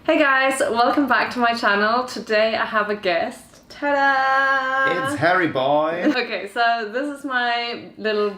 Hey guys, welcome back to my channel. Today I have a guest. Ta-da! It's Harry boy. Okay, so this is my little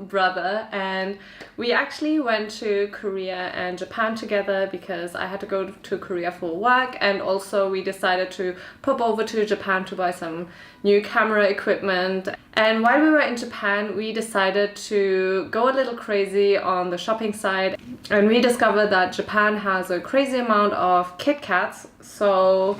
brother, and we actually went to Korea and Japan together because I had to go to Korea for work, and also we decided to pop over to Japan to buy some new camera equipment. And while we were in Japan, we decided to go a little crazy on the shopping side, and we discovered that Japan has a crazy amount of KitKats. So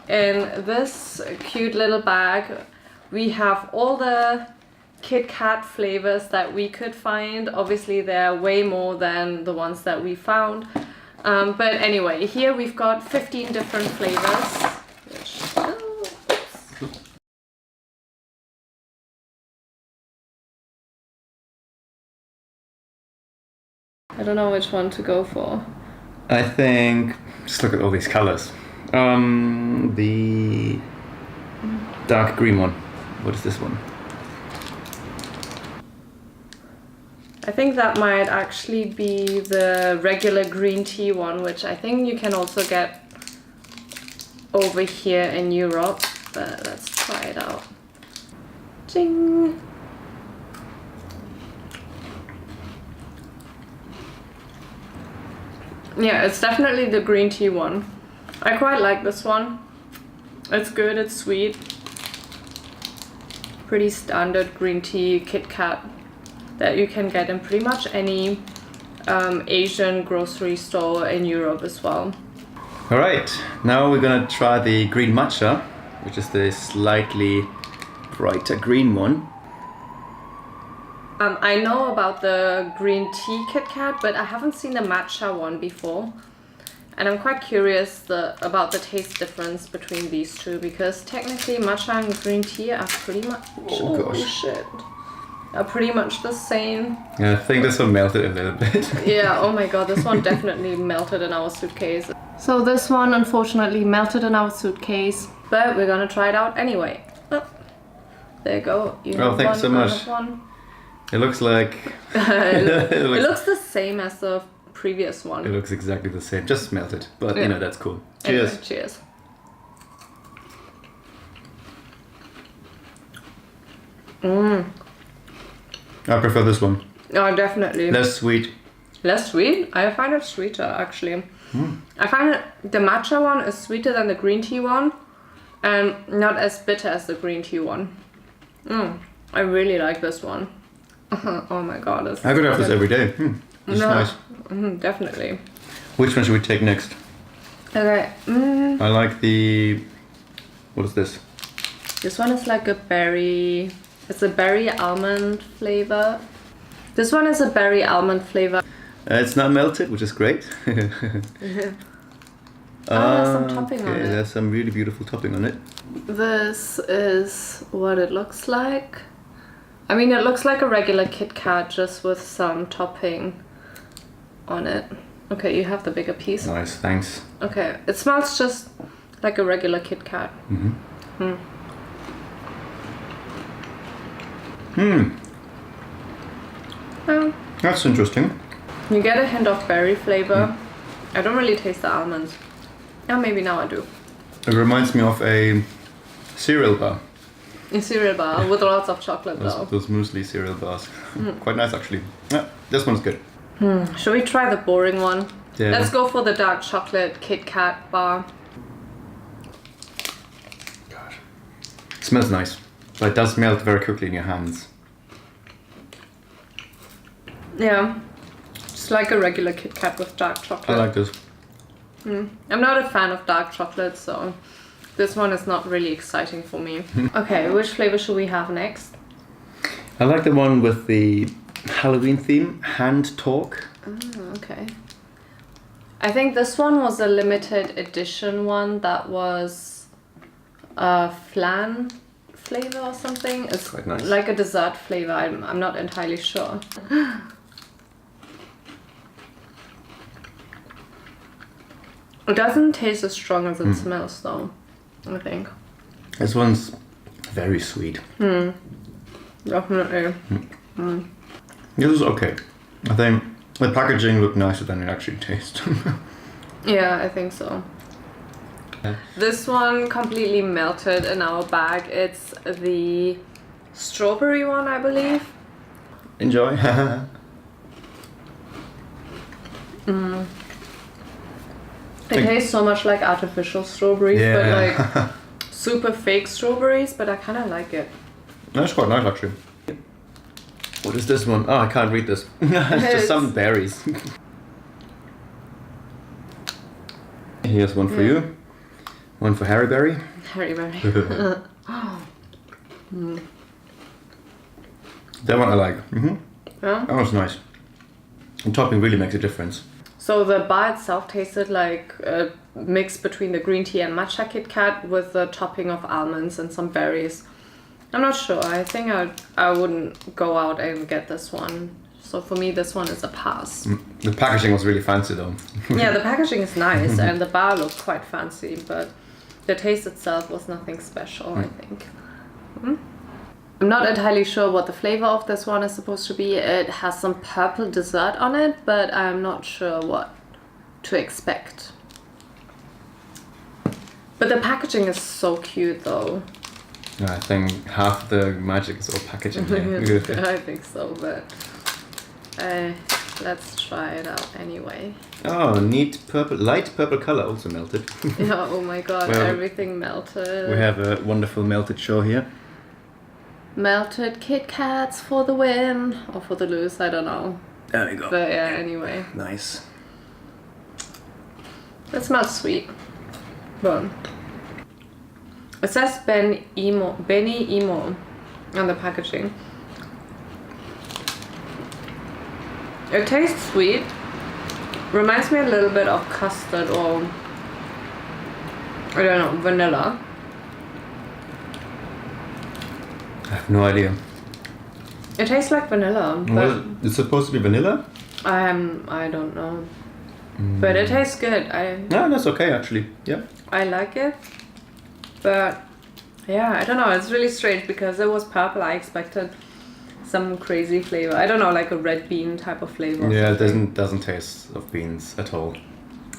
in this cute little bag we have all the KitKat flavors that we could find. Obviously there are way more than the ones that we found, but anyway, here we've got 15 different flavors, which, I don't know which one to go for. I think, just look at all these colors. The dark green one. What is this one? I think that might actually be the regular green tea one, which I think you can also get over here in Europe, but let's try it out. Ding! Yeah, it's definitely the green tea one. I quite like this one. It's good, it's sweet. Pretty standard green tea KitKat that you can get in pretty much any Asian grocery store in Europe as well. Alright, now we're gonna try the green matcha, which is the slightly brighter green one. I know about the green tea KitKat, but I haven't seen the matcha one before. And I'm quite curious about the taste difference between these two, because technically matcha and green tea are pretty much... Oh gosh. Shit. Are pretty much the same. Yeah, I think this one melted a little bit. Yeah, oh my god, this one definitely melted in our suitcase. So this one unfortunately melted in our suitcase, but we're gonna try it out anyway. Oh, there you go. Oh, thanks so much. It looks like... it looks the same as the previous one. It looks exactly the same, just melted. But yeah, you know, that's cool. Cheers. Anyway, cheers. I prefer this one. Oh, definitely. Less sweet. Less sweet? I find it sweeter, actually. I find the matcha one is sweeter than the green tea one, and not as bitter as the green tea one. I really like this one. Oh my god. I could have this every day. It's nice. Definitely. Which one should we take next? Okay. I like the... What is this? This one is like a berry... It's a berry almond flavor. This one is a berry almond flavor. It's not melted, which is great. There's some topping on it. There's some really beautiful topping on it. This is what it looks like. I mean, it looks like a regular KitKat, just with some topping on it. Okay, you have the bigger piece. Nice, thanks. Okay, it smells just like a regular KitKat. Oh. That's interesting. You get a hint of berry flavor. I don't really taste the almonds. Oh, maybe now I do. It reminds me of a cereal bar. A cereal bar with lots of chocolate though. Those muesli cereal bars. Quite nice actually. Yeah, this one's good. Should we try the boring one? Yeah. Let's go for the dark chocolate KitKat bar. Gosh. It smells nice, but it does melt very quickly in your hands. Yeah, just like a regular KitKat with dark chocolate. I like this. I'm not a fan of dark chocolate, so this one is not really exciting for me. Okay, which flavor should we have next? I like the one with the Halloween theme, Hand Talk. Oh, okay. I think this one was a limited edition one that was a flan flavor or something. It's quite nice. Like a dessert flavor. I'm not entirely sure. It doesn't taste as strong as it smells though, I think. This one's very sweet. Definitely. This is okay. I think the packaging looked nicer than it actually tastes. Yeah, I think so. This one completely melted in our bag. It's the strawberry one, I believe. Enjoy. It tastes so much like artificial strawberries, Yeah. but like super fake strawberries, but I kind of like it. That's quite nice actually. What is this one? Oh, I can't read this. It's just some berries. Here's one for you. One for Harry Berry. Harry Berry. That one I like. Yeah. That was nice. The topping really makes a difference. So the bar itself tasted like a mix between the green tea and matcha KitKat with the topping of almonds and some berries. I'm not sure. I think I wouldn't go out and get this one. So for me, this one is a pass. The packaging was really fancy though. Yeah, the packaging is nice and the bar looked quite fancy, but the taste itself was nothing special, I think. I'm not entirely sure what the flavor of this one is supposed to be. It has some purple dessert on it, but I'm not sure what to expect. But the packaging is so cute though. I think half the magic is all packaging here. I think so, but let's try it out anyway. Oh, neat purple, light purple color also melted. Yeah, oh my god, Well, everything melted. We have a wonderful melted show here. Melted KitKats for the win, or for the lose, I don't know. There we go. But yeah, anyway. Nice. That smells sweet. But it says Benny Emo on the packaging. It tastes sweet. Reminds me a little bit of custard or I don't know, vanilla. I have no idea. It tastes like vanilla, but Well, it's supposed to be vanilla? I don't know. But it tastes good. No, that's okay actually. Yeah. I like it. But yeah, I don't know, it's really strange because it was purple. I expected some crazy flavor. I don't know, like a red bean type of flavor. Yeah, it doesn't taste of beans at all.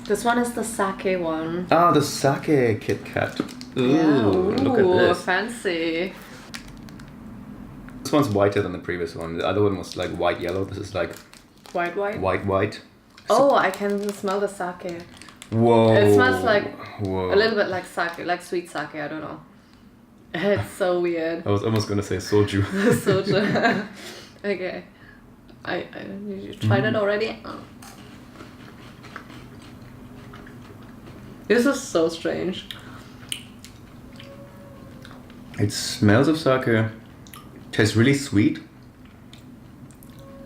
This one is the sake one. Ah, the sake KitKat. Ooh, Yeah, look at this. Fancy. This one's whiter than the previous one. The other one was like white yellow. This is like White. white. Oh, I can smell the sake. Whoa. It smells like Whoa. a little bit like sake, like sweet sake, I don't know. It's so weird. I was almost gonna say soju. Soju. Okay. You tried it already? Oh. This is so strange. It smells of sake. Tastes really sweet.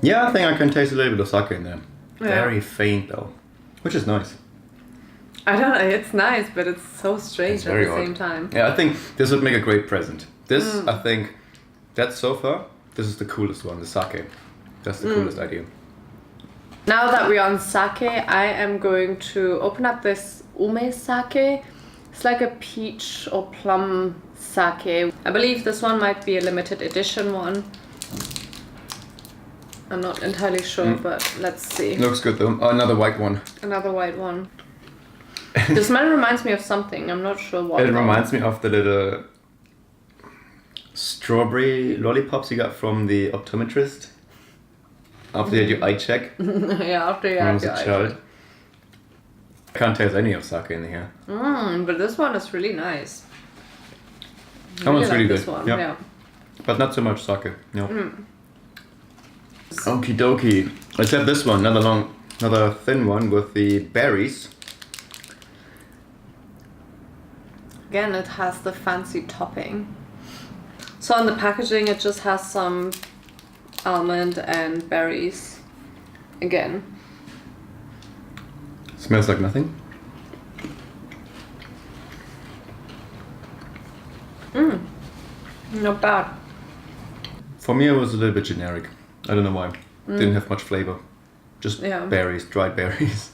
Yeah, I think I can taste a little bit of sake in there. Yeah. Very faint though, which is nice. I don't know, it's nice, but it's so strange It's at very the odd. same time. Yeah, I think this would make a great present. This, I think, that so far, this is the coolest one, the sake. That's the coolest idea. Now that we're on sake, I am going to open up this ume sake. It's like a peach or plum sake. I believe this one might be a limited edition one. I'm not entirely sure, but let's see. Looks good though. Oh, another white one. Another white one. The smell reminds me of something. I'm not sure what. It reminds me of the little strawberry lollipops you got from the optometrist after you had your eye check Yeah, after you when I have was your a eye child. check. Can't taste any of sake in here. But this one is really nice. That one's really this good. one. Yeah. Yeah. But not so much sake. No. Okie dokie. Let's have this one, another thin one with the berries. Again, it has the fancy topping. So on the packaging, it just has some almond and berries. Again. Smells like nothing. Not bad. For me, it was a little bit generic. I don't know why. Didn't have much flavor. Just Yeah. berries, dried berries.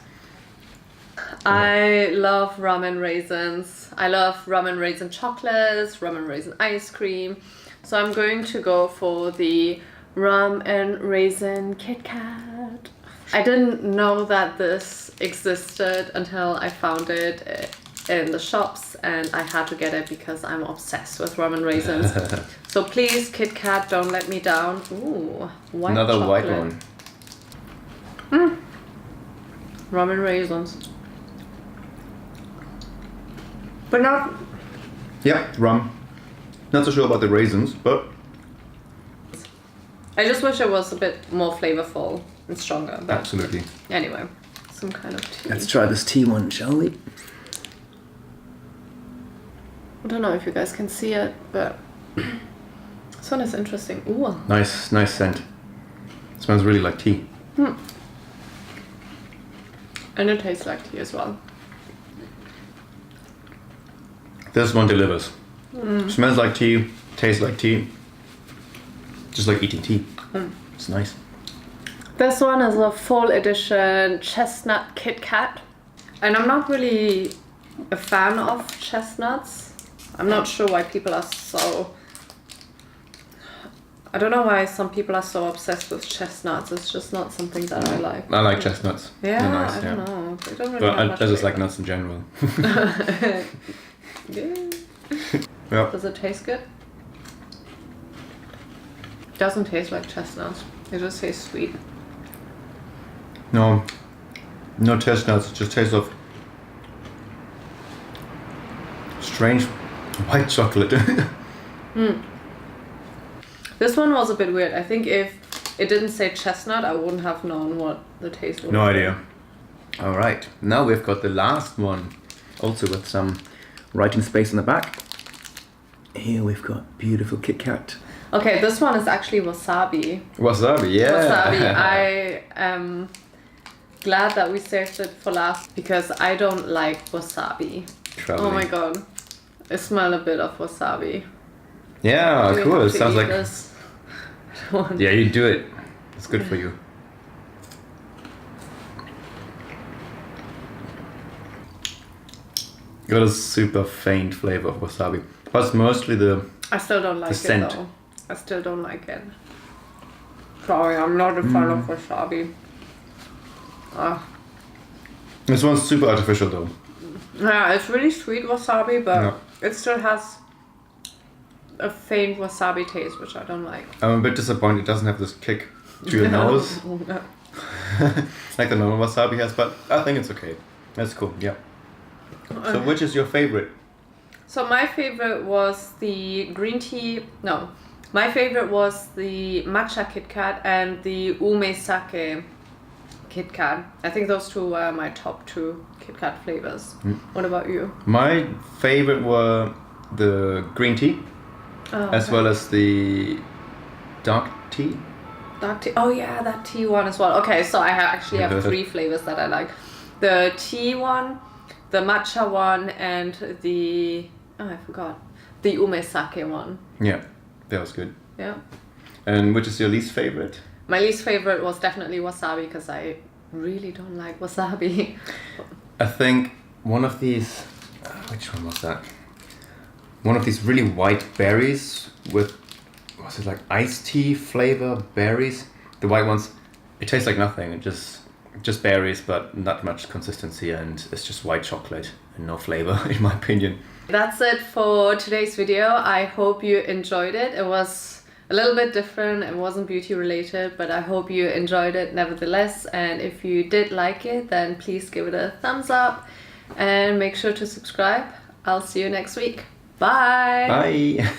I love rum and raisins. I love rum and raisin chocolates, rum and raisin ice cream. So I'm going to go for the rum and raisin KitKat. I didn't know that this existed until I found it in the shops, and I had to get it because I'm obsessed with rum and raisins. So please, KitKat, don't let me down. Ooh, white Another chocolate. white one. Rum and raisins. But not... Yeah, rum. Not so sure about the raisins, but... I just wish it was a bit more flavorful and stronger. But Absolutely. anyway, some kind of tea. Let's try this tea one, shall we? I don't know if you guys can see it, but this one is interesting. Ooh. Nice scent. Smells really like tea. And it tastes like tea as well. This one delivers. Smells like tea, tastes like tea. Just like eating tea. It's nice. This one is a fall edition chestnut KitKat. And I'm not really a fan of chestnuts. I'm not sure why people are so... I don't know why some people are so obsessed with chestnuts. It's just not something that I like. I like chestnuts. Yeah, They're nice, I don't know. They don't really But have much I just like flavor. nuts in general. Yeah. Yeah. Does it taste good? Doesn't taste like chestnuts. It just tastes sweet. No chestnuts. It just tastes of strange white chocolate. This one was a bit weird. I think if it didn't say chestnut, I wouldn't have known what the taste would No be. idea. All right, now we've got the last one, also with some writing space in the back. Here we've got beautiful KitKat. Okay, this one is actually wasabi. Wasabi, yeah. Wasabi. I am glad that we saved it for last because I don't like wasabi. Traveling. Oh my god. I smell a bit of wasabi. Yeah, Do we cool. have It to sounds eat like... this? Yeah, you do it. It's good for you. Got a super faint flavor of wasabi. But it's mostly the... I still don't like it scent. though. I still don't like it. Sorry, I'm not a fan of wasabi. This one's super artificial though. Yeah, it's really sweet wasabi, but Yeah. it still has a faint wasabi taste, which I don't like. I'm a bit disappointed it doesn't have this kick to your nose like the normal wasabi has, but I think it's okay. That's cool, yeah. So which is your favorite? So my favorite was the green tea. No, my favorite was the matcha KitKat and the ume sake KitKat. I think those two were my top two KitKat flavors. What about you? My favorite were the green tea, as okay. well as the dark tea. Dark tea. Oh yeah, that tea one as well. Okay, so I actually have three flavors that I like. The tea one, the matcha one, and the... Oh, I forgot. The ume sake one. Yeah, that was good. Yeah. And which is your least favorite? My least favorite was definitely wasabi because I really don't like wasabi. I think one of these... which one was that? One of these really white berries with... Was it like iced tea flavor berries? The white ones, it tastes like nothing. It just berries, but not much consistency, and it's just white chocolate and no flavor, in my opinion. That's it for today's video. I hope you enjoyed it. It was a little bit different. It wasn't beauty related, but I hope you enjoyed it nevertheless. And if you did like it, then please give it a thumbs up and make sure to subscribe. I'll see you next week. Bye. Bye.